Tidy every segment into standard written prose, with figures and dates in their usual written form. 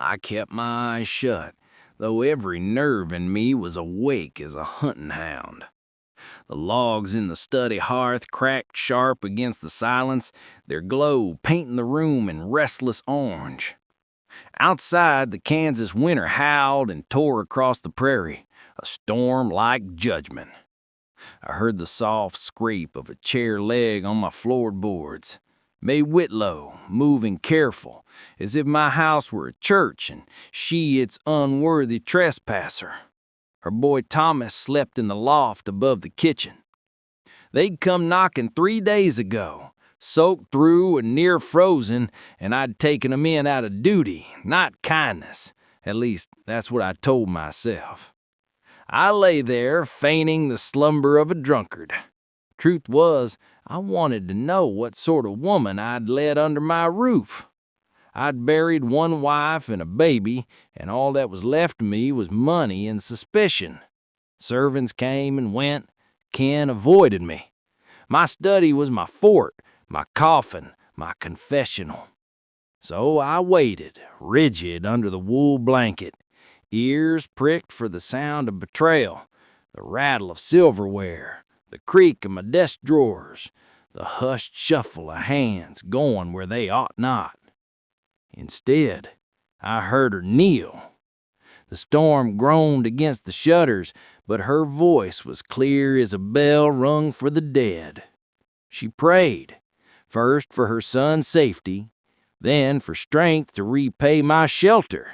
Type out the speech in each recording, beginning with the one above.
I kept my eyes shut, though every nerve in me was awake as a hunting hound. The logs in the study hearth cracked sharp against the silence, their glow painting the room in restless orange. Outside, the Kansas winter howled and tore across the prairie, a storm like judgment. I heard the soft scrape of a chair leg on my floorboards. May Whitlo, moving careful, as if my house were a church and she its unworthy trespasser. Her boy Thomas slept in the loft above the kitchen. They'd come knocking 3 days ago, soaked through and near frozen, and I'd taken 'em in out of duty, not kindness. At least, that's what I told myself. I lay there, feigning the slumber of a drunkard. Truth was, I wanted to know what sort of woman I'd let under my roof. I'd buried one wife and a baby, and all that was left to me was money and suspicion. Servants came and went. Ken avoided me. My study was my fort, my coffin, my confessional. So I waited, rigid under the wool blanket, ears pricked for the sound of betrayal, the rattle of silverware, the creak of my desk drawers, the hushed shuffle of hands going where they ought not. Instead, I heard her kneel. The storm groaned against the shutters, but her voice was clear as a bell rung for the dead. She prayed, first for her son's safety, then for strength to repay my shelter,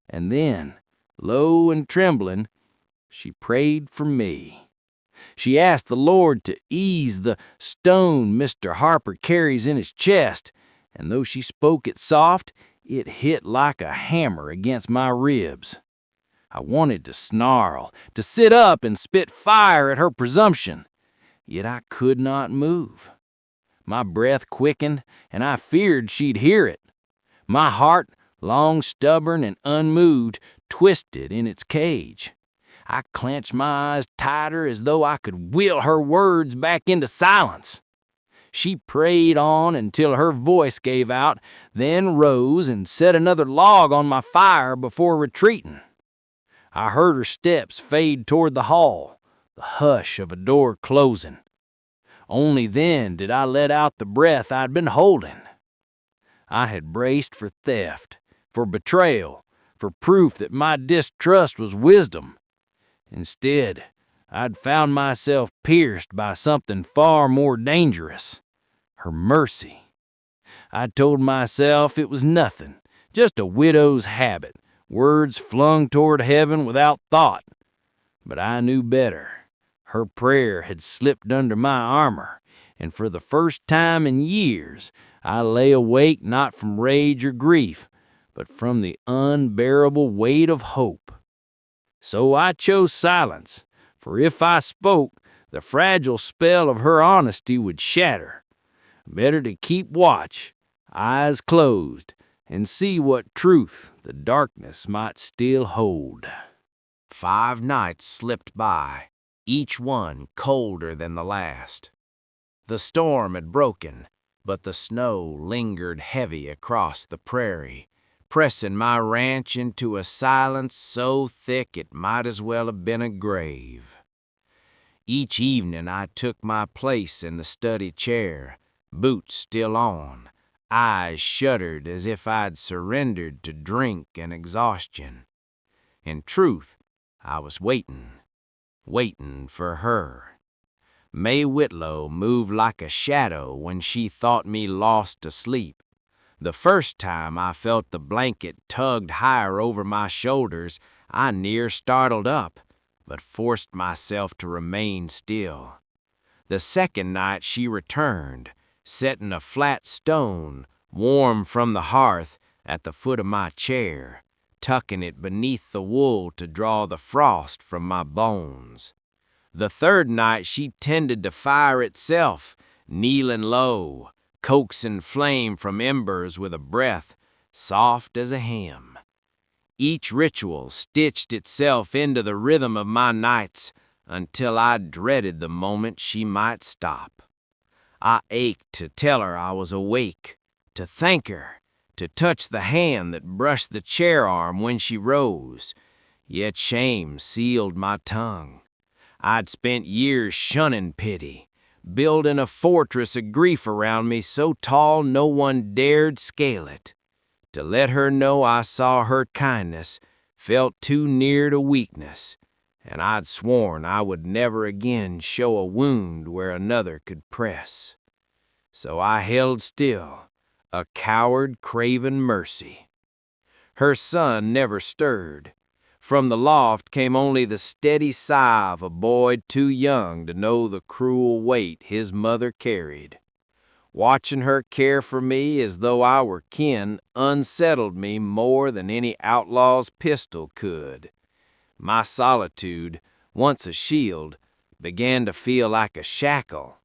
and then, low and trembling, she prayed for me. She asked the Lord to ease the stone Mr. Harper carries in his chest, and though she spoke it soft, it hit like a hammer against my ribs. I wanted to snarl, to sit up and spit fire at her presumption, yet I could not move. My breath quickened, and I feared she'd hear it. My heart, long stubborn and unmoved, twisted in its cage. I clenched my eyes tighter as though I could will her words back into silence. She prayed on until her voice gave out, then rose and set another log on my fire before retreating. I heard her steps fade toward the hall, the hush of a door closing. Only then did I let out the breath I'd been holding. I had braced for theft, for betrayal, for proof that my distrust was wisdom. Instead, I'd found myself pierced by something far more dangerous, her mercy. I told myself it was nothing, just a widow's habit, words flung toward heaven without thought. But I knew better. Her prayer had slipped under my armor, and for the first time in years, I lay awake not from rage or grief, but from the unbearable weight of hope. So I chose silence, for if I spoke, the fragile spell of her honesty would shatter. Better to keep watch, eyes closed, and see what truth the darkness might still hold. 5 nights slipped by, each one colder than the last. The storm had broken, but the snow lingered heavy across the prairie, pressing my ranch into a silence so thick it might as well have been a grave. Each evening I took my place in the study chair, boots still on, eyes shuttered as if I'd surrendered to drink and exhaustion. In truth, I was waiting for her. May Whitlo moved like a shadow when she thought me lost to sleep. The first time I felt the blanket tugged higher over my shoulders, I near startled up, but forced myself to remain still. The second night she returned, setting a flat stone, warm from the hearth, at the foot of my chair, tucking it beneath the wool to draw the frost from my bones. The third night she tended to fire itself, kneeling low, coaxing flame from embers with a breath soft as a hymn. Each ritual stitched itself into the rhythm of my nights until I dreaded the moment she might stop. I ached to tell her I was awake, to thank her, to touch the hand that brushed the chair arm when she rose, yet shame sealed my tongue. I'd spent years shunning pity, building a fortress of grief around me so tall no one dared scale it. To let her know I saw her kindness felt too near to weakness, and I'd sworn I would never again show a wound where another could press. So I held still, a coward craving mercy. Her son never stirred. From the loft came only the steady sigh of a boy too young to know the cruel weight his mother carried. Watching her care for me as though I were kin unsettled me more than any outlaw's pistol could. My solitude, once a shield, began to feel like a shackle.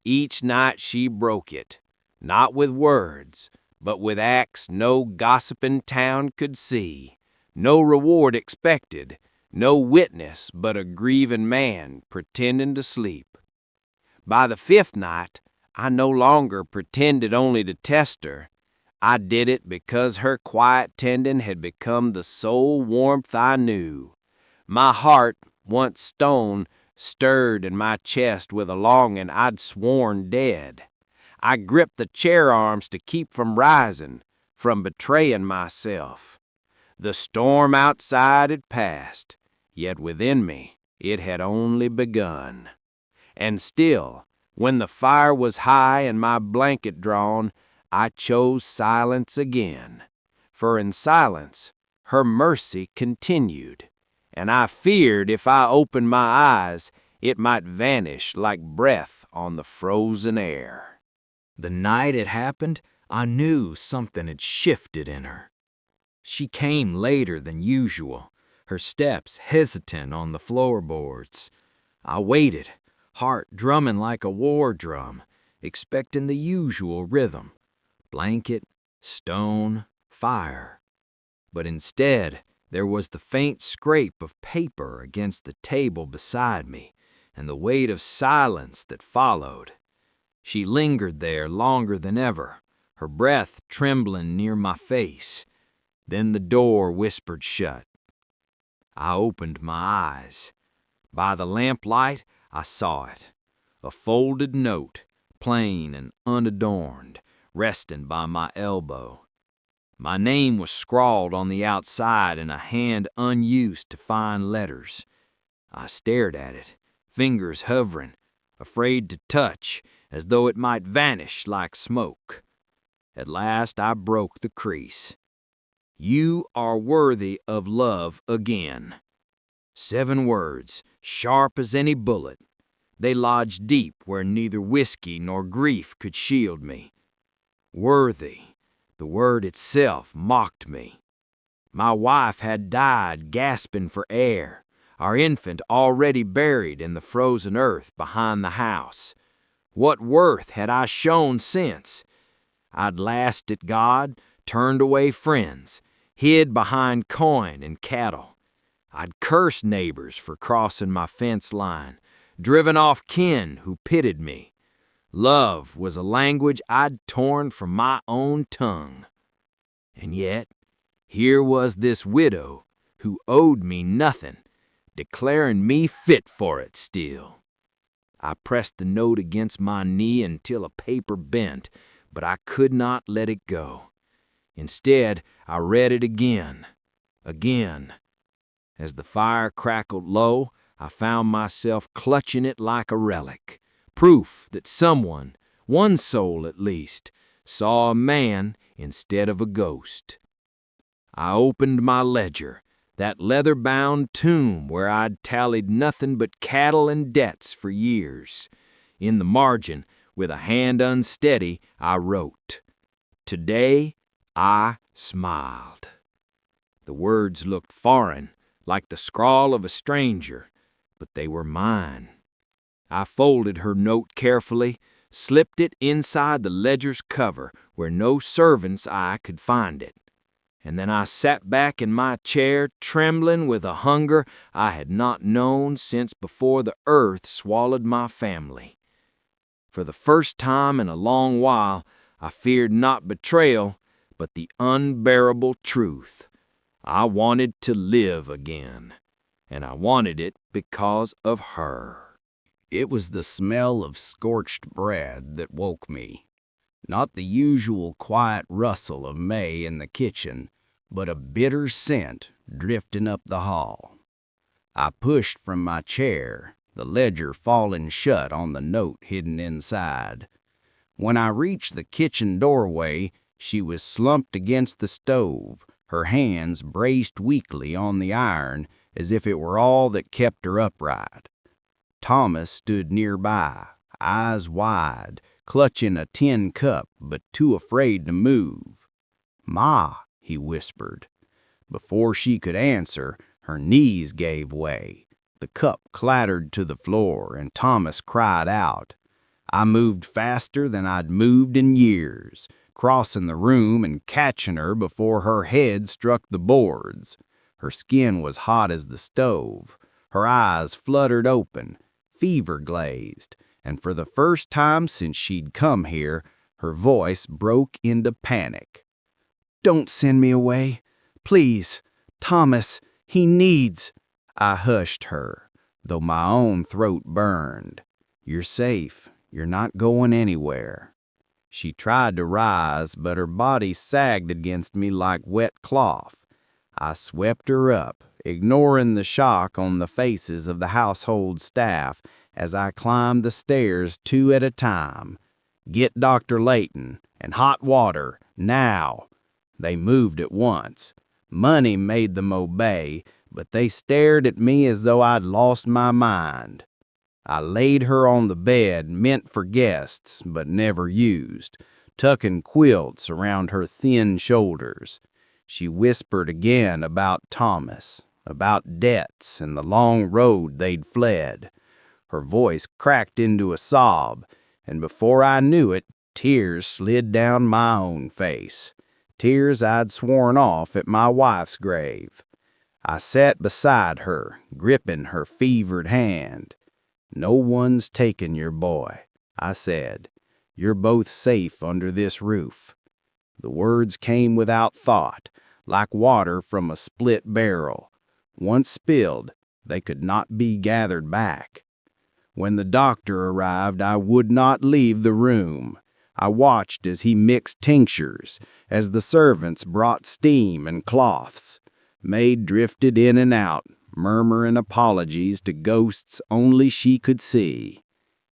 Each night she broke it, not with words, but with acts no gossiping town could see, no reward expected, no witness but a grieving man pretending to sleep. By the fifth night, I no longer pretended only to test her. I did it because her quiet tending had become the sole warmth I knew. My heart, once stone, stirred in my chest with a longing I'd sworn dead. I gripped the chair arms to keep from rising, from betraying myself. The storm outside had passed, yet within me it had only begun. And still, when the fire was high and my blanket drawn, I chose silence again. For in silence, her mercy continued, and I feared if I opened my eyes, it might vanish like breath on the frozen air. The night it happened, I knew something had shifted in her. She came later than usual, her steps hesitant on the floorboards. I waited, heart drumming like a war drum, expecting the usual rhythm: blanket, stone, fire. But instead, there was the faint scrape of paper against the table beside me, and the weight of silence that followed. She lingered there longer than ever, her breath trembling near my face. Then the door whispered shut. I opened my eyes. By the lamplight, I saw it. A folded note, plain and unadorned, resting by my elbow. My name was scrawled on the outside in a hand unused to fine letters. I stared at it, fingers hovering, afraid to touch, as though it might vanish like smoke. At last I broke the crease. You are worthy of love again. 7 words, sharp as any bullet. They lodged deep where neither whiskey nor grief could shield me. Worthy, the word itself mocked me. My wife had died gasping for air, our infant already buried in the frozen earth behind the house. What worth had I shown since? I'd laughed at God, turned away friends, hid behind coin and cattle. I'd cursed neighbors for crossing my fence line, driven off kin who pitied me. Love was a language I'd torn from my own tongue. And yet, here was this widow who owed me nothing, declaring me fit for it still. I pressed the note against my knee until a paper bent, but I could not let it go. Instead, I read it again. As the fire crackled low, I found myself clutching it like a relic, proof that someone, one soul at least, saw a man instead of a ghost. I opened my ledger, that leather-bound tomb where I'd tallied nothing but cattle and debts for years. In the margin, with a hand unsteady, I wrote, "Today I smiled." The words looked foreign, like the scrawl of a stranger, but they were mine. I folded her note carefully, slipped it inside the ledger's cover where no servant's eye could find it, and then I sat back in my chair trembling with a hunger I had not known since before the earth swallowed my family. For the first time in a long while, I feared not betrayal, but the unbearable truth. I wanted to live again, and I wanted it because of her. It was the smell of scorched bread that woke me. Not the usual quiet rustle of May in the kitchen, but a bitter scent drifting up the hall. I pushed from my chair, the ledger falling shut on the note hidden inside. When I reached the kitchen doorway, she was slumped against the stove, her hands braced weakly on the iron as if it were all that kept her upright. Thomas stood nearby, eyes wide, clutching a tin cup but too afraid to move. "Ma," he whispered. Before she could answer, her knees gave way. The cup clattered to the floor, and Thomas cried out. I moved faster than I'd moved in years, crossing the room and catching her before her head struck the boards. Her skin was hot as the stove. Her eyes fluttered open, fever-glazed, and for the first time since she'd come here, her voice broke into panic. "Don't send me away. Please. Thomas, he needs—" I hushed her, though my own throat burned. "You're safe. You're not going anywhere." She tried to rise, but her body sagged against me like wet cloth. I swept her up, ignoring the shock on the faces of the household staff as I climbed the stairs 2 at a time. "Get Dr. Layton, and hot water, now." They moved at once. Money made them obey, but they stared at me as though I'd lost my mind. I laid her on the bed meant for guests, but never used, tucking quilts around her thin shoulders. She whispered again about Thomas, about debts and the long road they'd fled. Her voice cracked into a sob, and before I knew it, tears slid down my own face. Tears I'd sworn off at my wife's grave. I sat beside her, gripping her fevered hand. "No one's taken your boy," I said. "You're both safe under this roof." The words came without thought, like water from a split barrel. Once spilled, they could not be gathered back. When the doctor arrived, I would not leave the room. I watched as he mixed tinctures, as the servants brought steam and cloths. May drifted in and out, murmuring apologies to ghosts only she could see.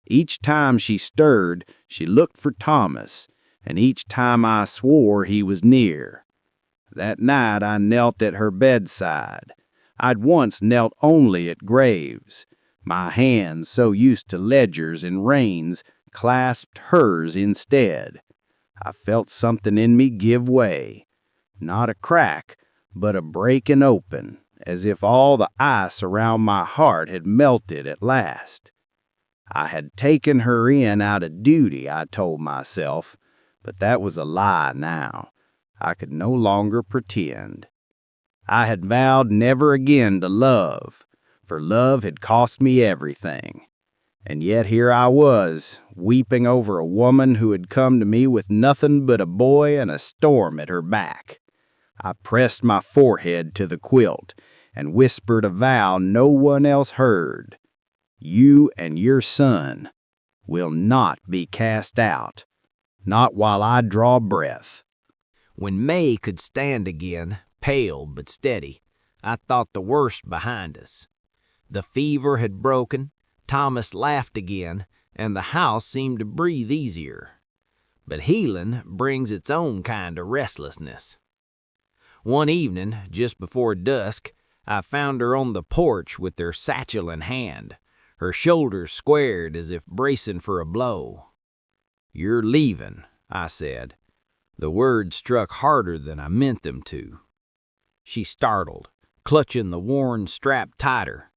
Each time she stirred, she looked for Thomas, and each time I swore he was near. That night I knelt at her bedside. I'd once knelt only at graves. My hands, so used to ledgers and reins, clasped hers instead. I felt something in me give way. Not a crack, but a breaking open, as if all the ice around my heart had melted at last. I had taken her in out of duty, I told myself, but that was a lie now. I could no longer pretend. I had vowed never again to love, for love had cost me everything. And yet here I was, weeping over a woman who had come to me with nothing but a boy and a storm at her back. I pressed my forehead to the quilt and whispered a vow no one else heard. "You and your son will not be cast out, not while I draw breath." When May could stand again, pale but steady, I thought the worst behind us. The fever had broken, Thomas laughed again, and the house seemed to breathe easier. But healing brings its own kind of restlessness. One evening, just before dusk, I found her on the porch with her satchel in hand, her shoulders squared as if bracing for a blow. "You're leaving," I said. The words struck harder than I meant them to. She startled, clutching the worn strap tighter.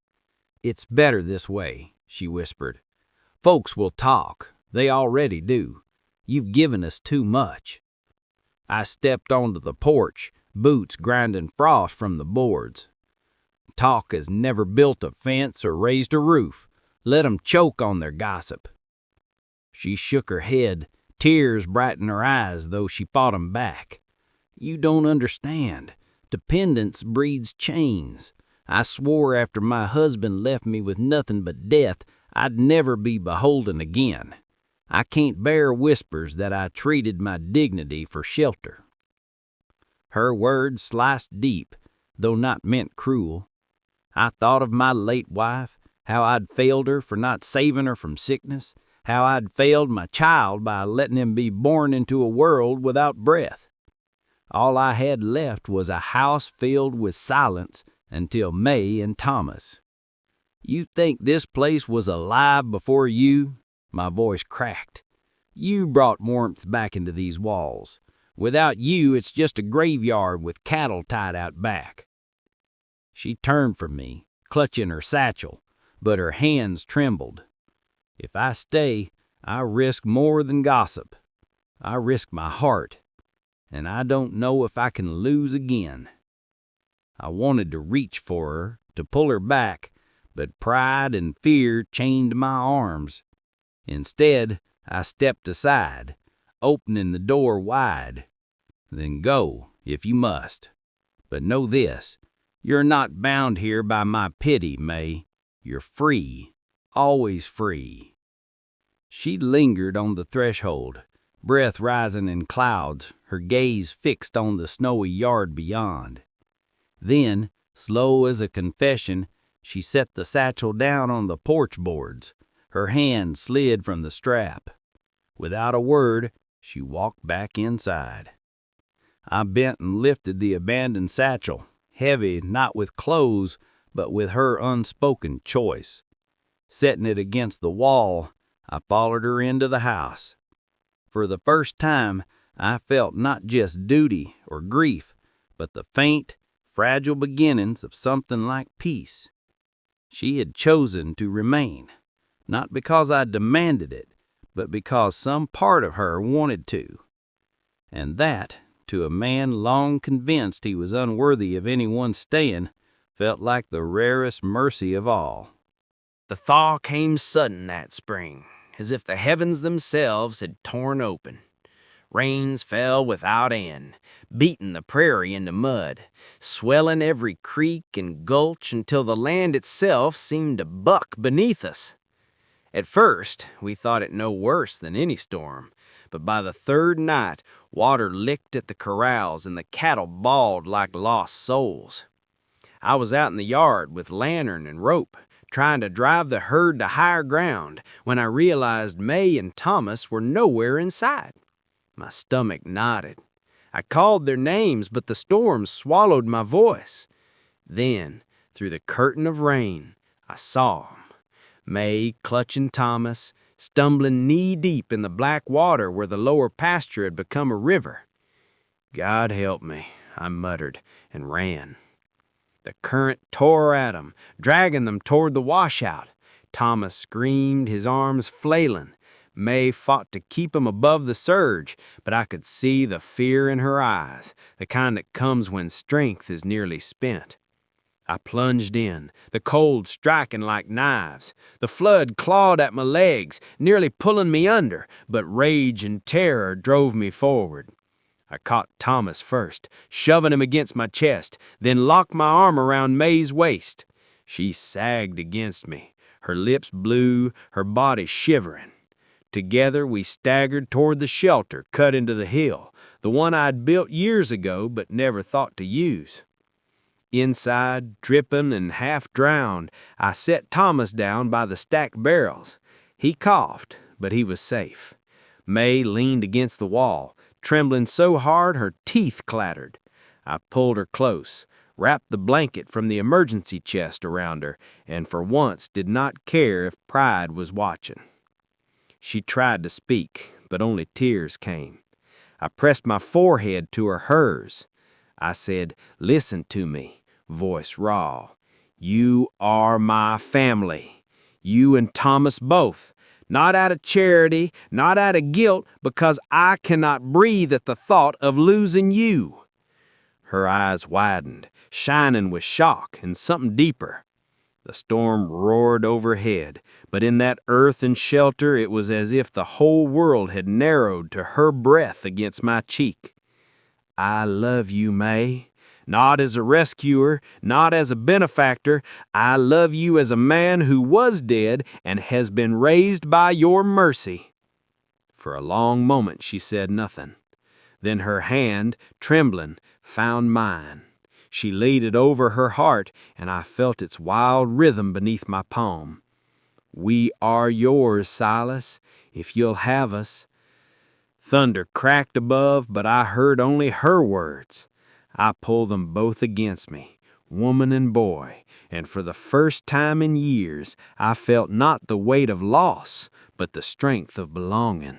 "It's better this way," she whispered. "Folks will talk. They already do. You've given us too much." I stepped onto the porch, boots grinding frost from the boards. "Talk has never built a fence or raised a roof. Let 'em choke on their gossip." She shook her head, tears brightened her eyes though she fought 'em back. You don't understand. Dependence breeds chains. I swore after my husband left me with nothing but death, I'd never be beholden again. I can't bear whispers that I traded my dignity for shelter." Her words sliced deep, though not meant cruel. I thought of my late wife, how I'd failed her for not saving her from sickness, how I'd failed my child by letting him be born into a world without breath. All I had left was a house filled with silence until May and Thomas. "You think this place was alive before you?" My voice cracked. "You brought warmth back into these walls. Without you, it's just a graveyard with cattle tied out back." She turned from me, clutching her satchel, but her hands trembled. If I stay, I risk more than gossip. I risk my heart, and I don't know if I can lose again. I wanted to reach for her, to pull her back, but pride and fear chained my arms. Instead, I stepped aside, opening the door wide. "Then go, if you must. But know this, you're not bound here by my pity, May. You're free, always free." She lingered on the threshold, breath rising in clouds, her gaze fixed on the snowy yard beyond. Then, slow as a confession, she set the satchel down on the porch boards. Her hand slid from the strap. Without a word, she walked back inside. I bent and lifted the abandoned satchel, heavy not with clothes, but with her unspoken choice. Setting it against the wall, I followed her into the house. For the first time, I felt not just duty or grief, but the faint, fragile beginnings of something like peace. She had chosen to remain, not because I demanded it, but because some part of her wanted to. And that, to a man long convinced he was unworthy of anyone staying, felt like the rarest mercy of all. The thaw came sudden that spring, as if the heavens themselves had torn open. Rains fell without end, beating the prairie into mud, swelling every creek and gulch until the land itself seemed to buck beneath us. At first, we thought it no worse than any storm, but by the third night, water licked at the corrals and the cattle bawled like lost souls. I was out in the yard with lantern and rope, trying to drive the herd to higher ground, when I realized May and Thomas were nowhere in sight. My stomach knotted. I called their names, but the storm swallowed my voice. Then, through the curtain of rain, I saw 'em. May clutching Thomas, stumbling knee-deep in the black water where the lower pasture had become a river. "God help me," I muttered, and ran. The current tore at them, dragging them toward the washout. Thomas screamed, his arms flailing. May fought to keep him above the surge, but I could see the fear in her eyes, the kind that comes when strength is nearly spent. I plunged in, the cold striking like knives. The flood clawed at my legs, nearly pulling me under, but rage and terror drove me forward. I caught Thomas first, shoving him against my chest, then locked my arm around May's waist. She sagged against me, her lips blue, her body shivering. Together we staggered toward the shelter cut into the hill, the one I'd built years ago but never thought to use. Inside, dripping and half drowned, I set Thomas down by the stacked barrels. He coughed, but he was safe. May leaned against the wall, trembling so hard her teeth clattered. I pulled her close, wrapped the blanket from the emergency chest around her, and for once did not care if pride was watching. She tried to speak, but only tears came. I pressed my forehead to hers. I said, "Listen to me," voice raw. "You are my family. You and Thomas both. Not out of charity, not out of guilt, because I cannot breathe at the thought of losing you." Her eyes widened, shining with shock and something deeper. The storm roared overhead, but in that earth and shelter it was as if the whole world had narrowed to her breath against my cheek. I love you, May. Not as a rescuer, not as a benefactor. I love you as a man who was dead and has been raised by your mercy." For a long moment she said nothing. Then her hand, trembling, found mine. She laid it over her heart, and I felt its wild rhythm beneath my palm. "We are yours, Silas, if you'll have us." Thunder cracked above, but I heard only her words. I pulled them both against me, woman and boy, and for the first time in years I felt not the weight of loss, but the strength of belonging.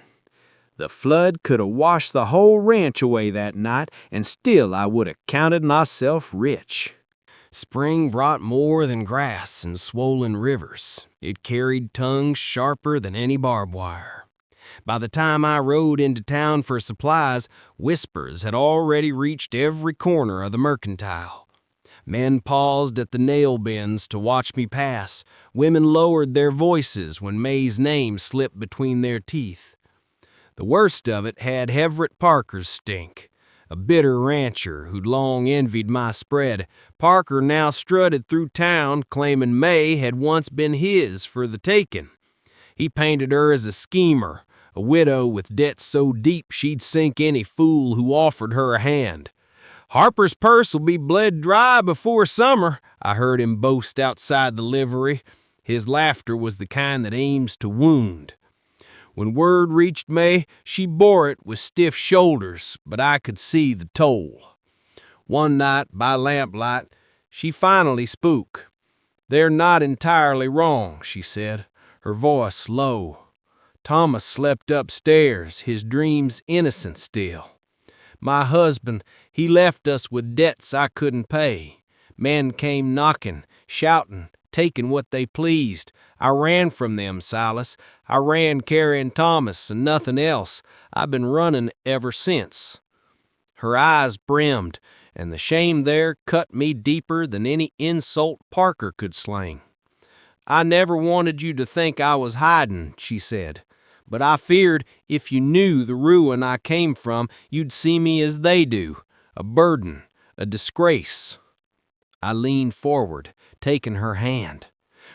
The flood could have washed the whole ranch away that night, and still I would have counted myself rich. Spring brought more than grass and swollen rivers. It carried tongues sharper than any barbed wire. By the time I rode into town for supplies, whispers had already reached every corner of the mercantile. Men paused at the nail bins to watch me pass. Women lowered their voices when May's name slipped between their teeth. The worst of it had Everett Parker's stink. A bitter rancher who'd long envied my spread, Parker now strutted through town claiming May had once been his for the taking. He painted her as a schemer, a widow with debts so deep she'd sink any fool who offered her a hand. "Harper's purse'll be bled dry before summer," I heard him boast outside the livery. His laughter was the kind that aims to wound. When word reached May, she bore it with stiff shoulders, but I could see the toll. One night, by lamplight, she finally spoke. "They're not entirely wrong," she said, her voice low. "Thomas slept upstairs, his dreams innocent still. My husband, he left us with debts I couldn't pay. Men came knocking, shouting, taking what they pleased. I ran from them, Silas. I ran carrying Thomas and nothing else. I've been running ever since." Her eyes brimmed, and the shame there cut me deeper than any insult Parker could sling. "I never wanted you to think I was hiding," she said, "but I feared if you knew the ruin I came from, you'd see me as they do, a burden, a disgrace." I leaned forward, taking her hand.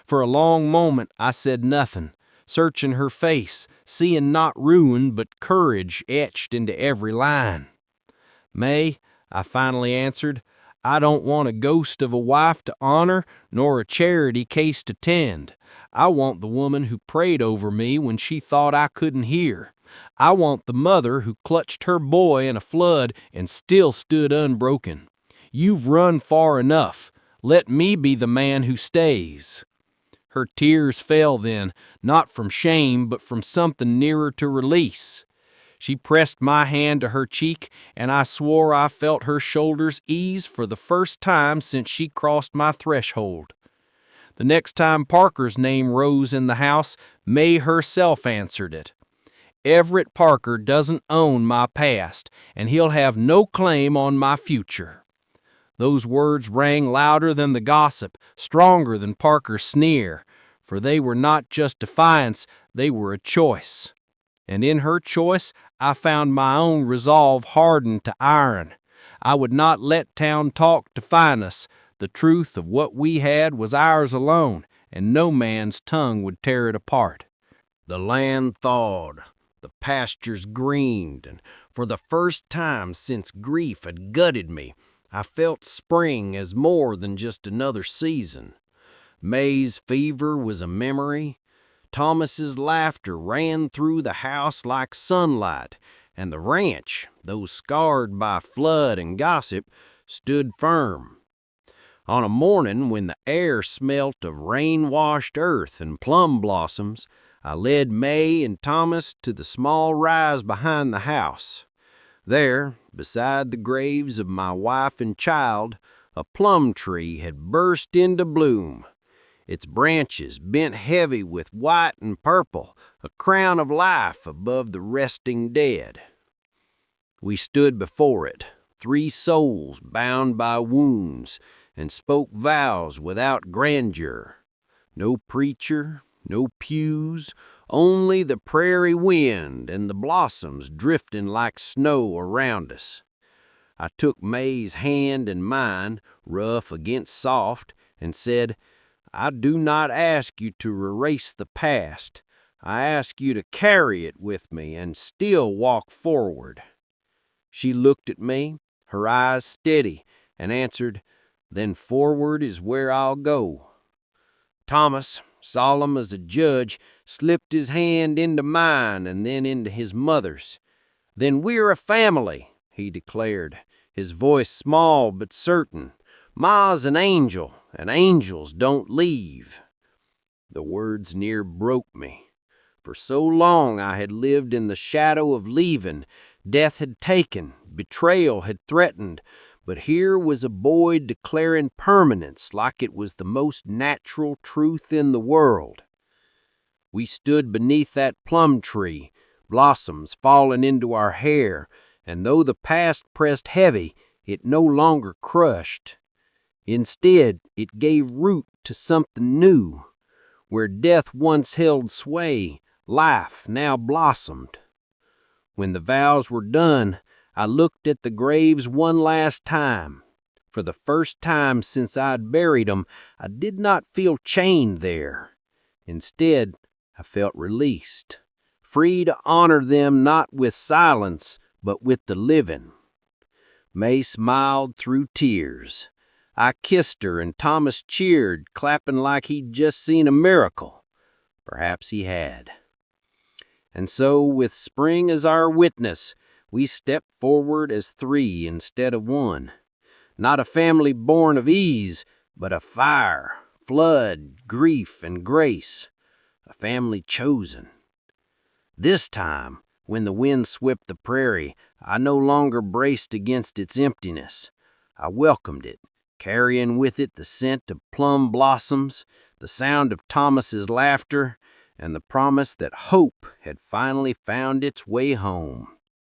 For a long moment I said nothing, searching her face, seeing not ruin but courage etched into every line. "May," I finally answered, "I don't want a ghost of a wife to honor, nor a charity case to tend. I want the woman who prayed over me when she thought I couldn't hear. I want the mother who clutched her boy in a flood and still stood unbroken. You've run far enough. Let me be the man who stays." Her tears fell then, not from shame, but from something nearer to release. She pressed my hand to her cheek, and I swore I felt her shoulders ease for the first time since she crossed my threshold. The next time Parker's name rose in the house, May herself answered it. "Everett Parker doesn't own my past, and he'll have no claim on my future." Those words rang louder than the gossip, stronger than Parker's sneer, for they were not just defiance, they were a choice. And in her choice, I found my own resolve hardened to iron. I would not let town talk define us. The truth of what we had was ours alone, and no man's tongue would tear it apart. The land thawed, the pastures greened, and for the first time since grief had gutted me, I felt spring as more than just another season. May's fever was a memory. Thomas's laughter ran through the house like sunlight, and the ranch, though scarred by flood and gossip, stood firm. On a morning when the air smelt of rain-washed earth and plum blossoms, I led May and Thomas to the small rise behind the house. There, beside the graves of my wife and child, a plum tree had burst into bloom. Its branches bent heavy with white and purple, a crown of life above the resting dead. We stood before it, 3 souls bound by wounds, and spoke vows without grandeur. No preacher, no pews, only the prairie wind and the blossoms drifting like snow around us. I took May's hand in mine, rough against soft, and said, "I do not ask you to erase the past. I ask you to carry it with me and still walk forward." She looked at me, her eyes steady, and answered, "Then forward is where I'll go." Thomas, solemn as a judge, slipped his hand into mine and then into his mother's. "Then we're a family," he declared, his voice small but certain. "Ma's an angel, and angels don't leave." The words near broke me. For so long I had lived in the shadow of leaving. Death had taken, betrayal had threatened, but here was a boy declaring permanence like it was the most natural truth in the world. We stood beneath that plum tree, blossoms falling into our hair, and though the past pressed heavy, it no longer crushed. Instead, it gave root to something new. Where death once held sway, life now blossomed. When the vows were done, I looked at the graves one last time. For the first time since I'd buried 'em, I did not feel chained there. Instead, I felt released, free to honor them not with silence, but with the living. May smiled through tears. I kissed her, and Thomas cheered, clapping like he'd just seen a miracle. Perhaps he had. And so, with spring as our witness, we stepped forward as three instead of one. Not a family born of ease, but of fire, flood, grief, and grace. A family chosen. This time, when the wind swept the prairie, I no longer braced against its emptiness. I welcomed it, carrying with it the scent of plum blossoms, the sound of Thomas's laughter, and the promise that hope had finally found its way home.